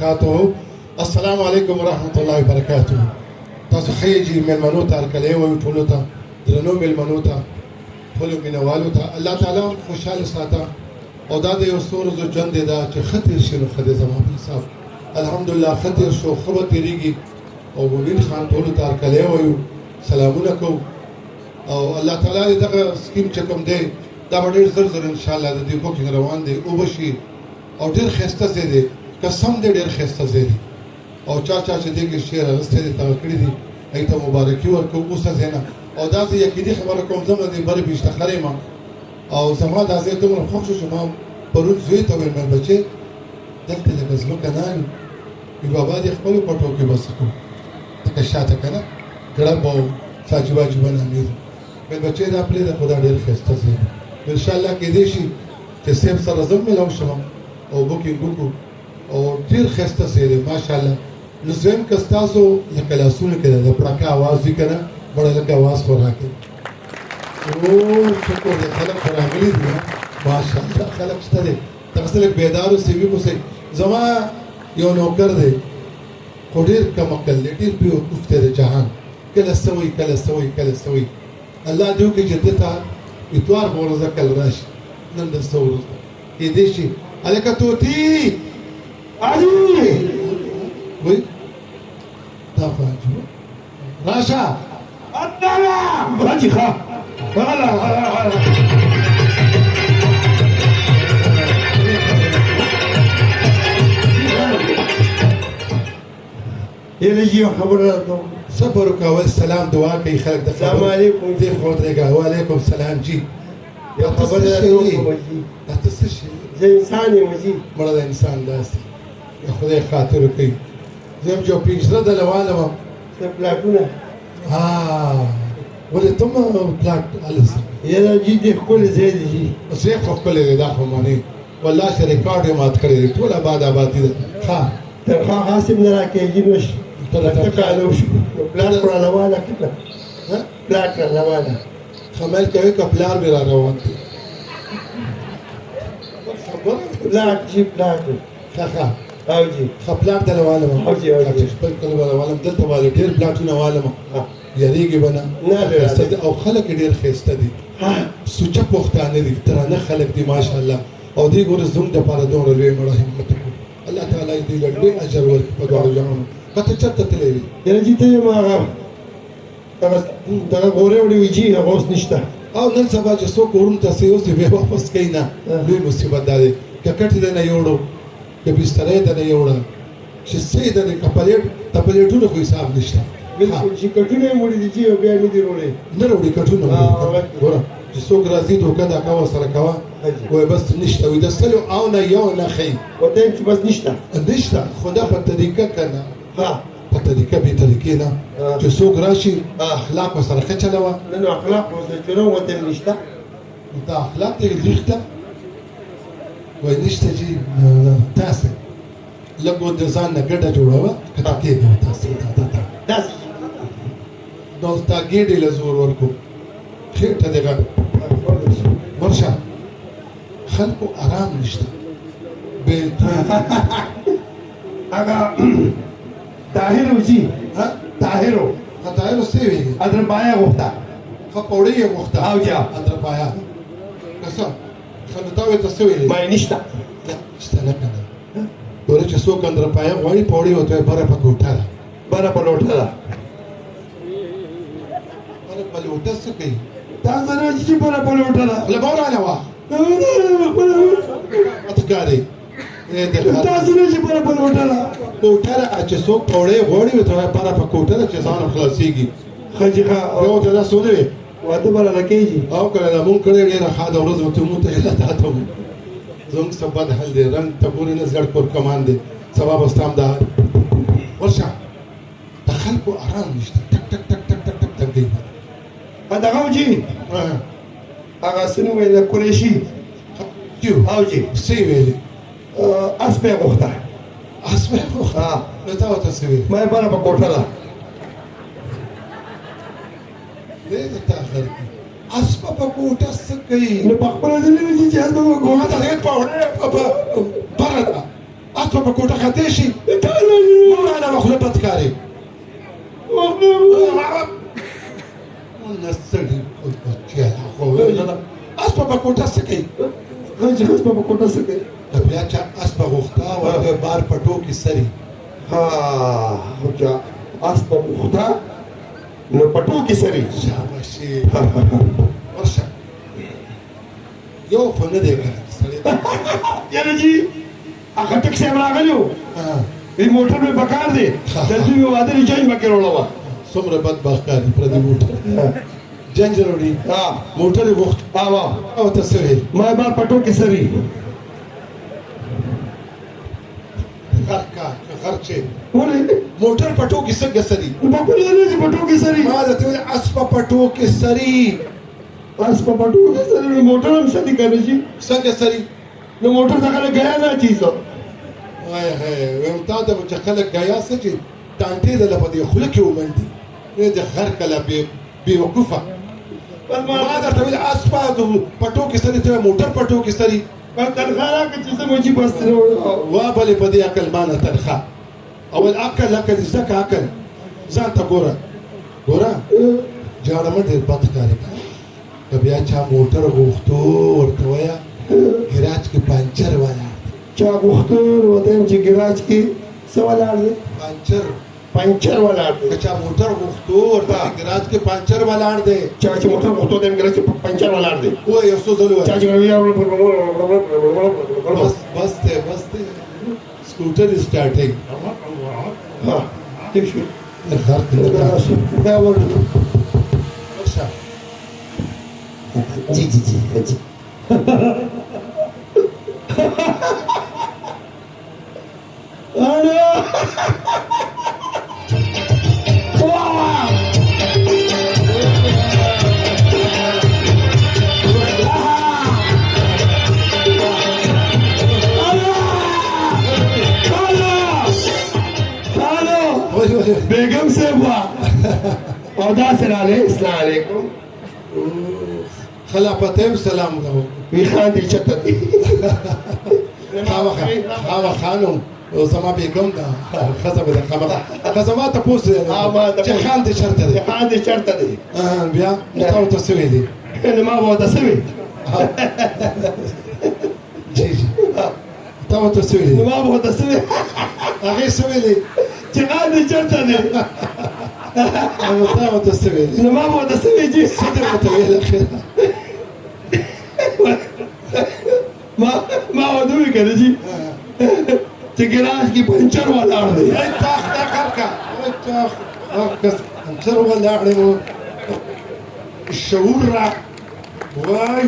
وبركاته. السلام عليكم ورحمة الله وبركاته. تاسو خیجی ملمنو ته هرکلی وایو ټولو ته درنو ملمنو ته ټولو مینوالو ته الله تعالی خوشحاله ساته او دا د یو څو ورځو ژوند دی دا چې ښه تېر شي نو ښه دی زما په حساب الحمدلله ښه تېر شو ښه به تېرېږي او مبین خان ټولو ته هرکلی وایو سلامونه کوو او الله تعالی دې دغه سکیم چې کوم دی دا به ډېر زر زر انشاءالله د دې بوکینګ روان دی اوبه شي او ډېر ښایسته ځای دی قسم دی ډېر ښایسته ځای دی او چا چې دې کې شعر اغوستی دی دغه کړي دي هغې ته مبارکي ورکوو اوسه ځای نه او دا زه یقیني خبره کوم زه هم د دې برې پېشتخر یم او زما دا ځای دومره خوښ شو چې ما پرون زوی ته ویل مې بچې دلته لږه ځمکه نه وي وي بابا دې خپلو پټو کې به څه کوو لکه شاته که نه ګړب او ساجي واجي به نامېږي ویل بچې دا پرېږده خو دا ډېر ښایسته ځای دی انشاءالله کېدای شي چې صاحب سره زه هم میلاو شم او بوکینګ وکړو او ډېر ښایسته ځای دی ماشاءالله نو زویم که ستاسو لکه لاسونو کې د پړکه اواز وي که نه بړه لکه اواز خو راکړي او شکر دی خلک خو راغلي دي ماشاءالله خلک شته دی دغسې لږ بیدار اوسئ ویښ اوسئ زما یو نوکر دی خو ډېر کم عقل دی ډېر بېوقوف دی د جهان کله څه وایي کله څه وایي کله څه وایي الله دې وکړي چې دې ته اتوار به ورځه کله راشي نن د څه ورځ ده کېدای شي هلکه طوطي علي وایي دا خو عجیبه راشه الدعوة راجي خا غلا يجي خبر صبر وکول سلام دعا کوي خلک د السلام علیکم دې خوا درېږه وعلیکم سلام جی يا خبر دا ته څه شی زي انسان وزي مړه د انسان داسې د خدای خاطر وکړي زه هم جو پنځه د لواله وم بلاكونا ولې ته هم پلاټ هلسه يلا جدي كل زي دي زه خو ښکلی دی دا خو منې والله چې ریکارډ یې مات کړی دی ټول آباد آبادي ده ښه ترخا حاسب نراكي جنوش تكالو شو بلاك ولا ولا كده بلاك ولا ولا خمل کوي که پلار مې را روان دی بلاك جيب بلاك ښه ښه او جي ښه پلاټ ته روانه وم او جي او جي خپل کلي به روانه وم دلته به ډېر پلاټونه والم یارېږي به نه او خلک یې ډېر ښایسته دي سوچه پښتانه دي درانه خلک دي ماشاءالله او دې ګوره زموږ دپاره دومره لوی مړه همت وکړو الله تعالی دې له لوی اجر ورکړي په دواړو جهانونو ته چېرته تللی وي يلا جيت ما دغه غورې وړې ویجي هغه اوس نشته او نن سبا چې څوک وروڼو ته څه یوسي بیا واپس کوي نه لوی مصیبت دا دی که کټ یې نه یوړو که بستره یې نه یوړه چې څه یې نه که پلیټ د پلیټونو خو حساب نشته بالکل چې کټونه یې مړي دي چې او بیا نه دي وړې نه راوړي کټونه ګوره چې څوک راځي دوکه دا کوه سره کوه وایي بس نشته وایي د سلو او نه یو نه ښیي ورته چې بس نشته نشته خو دا په طریقه که نه ها په طریقه بې طریقې نه چې څوک راشي اخلاق ورسره ښه چلوه نو اخلاق ورته چلو ورته نشته دا اخلاق دی ریښته وایي نشته چې تاسې لږ د ځان نه ګډه جوړوه که تا کېږه تاسې داسې نو ستا ګېډې له زور ورکړو خېټه دې غټ ورشه خلکو ارام نشته هغه طاهر وجي طاهرو طاهرو څه ویږي ادربایا غوښته ښه پوړۍ یې غوښته او جا ادربایا که څه ښه نو تا ورته څه ویلې ما نشته شته نه که نه ګوره چې څوک ادربایا غواړي پوړۍ ورته وایي بره په کوټه ده بره په لوټه ده بره په لوټه څه کوي تا سره چې بره په لوټه ده خوله به ورانه وه اتکارې تاسو نه چې بره په لوټه ده کوټه ده چې څوک پوړۍ غواړي ورته وایي بره په کوټه ده چې ځان خلاصېږي خجیخه یو ته دا څونه وي واده بره نه کېږي او که نه مونږ کړی ډېره ښه ده ورځ ورته مونږ ته علت اته وو زموږ څه بد حل دی رنګ ته ګورې نه زړ کور کمان دی سبا به ستا هم دا ورشه د خلکو ارام نشته ټک ټک ټک ټک ټک ټک ټک دی دغه وجي هغه څه نو ویل قریشي او جي څه یې ویلې اسپې غوښته اسپې غوښته نو تا ورته څه ویل ما بره په کوټه ده دی د تا غر اسپه په کوټه څه کوي نو په خپله دې نه وځي چې اسپه په ما کوټه ته هېڅ په بره ده اس اسپه په کوټه خطې شي مولانا مخله بد کاري نستړي بچیا خو اسپه په کوټه څه کوي اسپه په کوټه څه کوي بیا چې اسپه غوښتا ورته بار پټو کې سري ها چې اسپه غوښتا نو پټو کې سري شاباشي ورشه یو خو نه دی سړی یاره جی هغه ټیک صاحب راغلیو ای موټر مې بکار دی دلته مې واده نه چینج مکه وروړه څومره بدبخت کاري پردي موټر جنج وروړي موټر یې وخت او ته څه ویل ما بار پټو کې سري خرچه موټر پټو کې څنګه سري په پلان کې پټو کې سري ما ته ویل اسپه پټو کې سري اسپه پټو کې سري موټر هم سري کوي شي څنګه سري نو موټر څنګه غیا نه چیزو وای هي ویم تا ته چې خلک غیا څه چې تانټې د لپاره خلک یو منډي دې غر کله به وقفه ما ته ویل اسپه پټو کې سري ته موټر پټو کې سري بس تنخواه کې چې څه موجي بس وا بلې په دې عقل مانه تنخواه اول عقل لکه ځکه عقل ځان ته ګوره جاړه مې ډېر بد کاري کوي که بیا چا موټر غوښتو ورته وایه ګراج کې پنچر ولاړ دی چا غوښتو ورته وایم چې ګراج کې څه ولاړ دی پنچر ولاړ دی که چا موټر غوښتو ورته ګراج کې پنچر ولاړ دی چا چې موټر غوښتو ته ګراج کې پنچر ولاړ دی وایي یو څو ځل وایي چا چې بس دی سکوټر سټارټینګ ها ٹھیک شو غر کې دا ورته ورشه جی بیگم سے ہوا عہدہ سے ڈالے السلام علیکم خلافته سلام ده وی خان دی چته دی خانم زما بیگم ده خزه به خزه ته پوس چې خان دې شرط ده خان دی چرته دی بیا تاسو ته سوي دي نه ما وو ته سوي جی تاسو ته سوي دي ما وو ته سوي هغه سوي دي چې خان دی چرته دی تاسو ته سوي دي ما وو ته سوي جی صدر متویل اخر ما ودوی کنه جی چې ګراج کې پنچر ولاړ دی تاخ دا کارکا کس پنچر ولاړ دی شعور را وای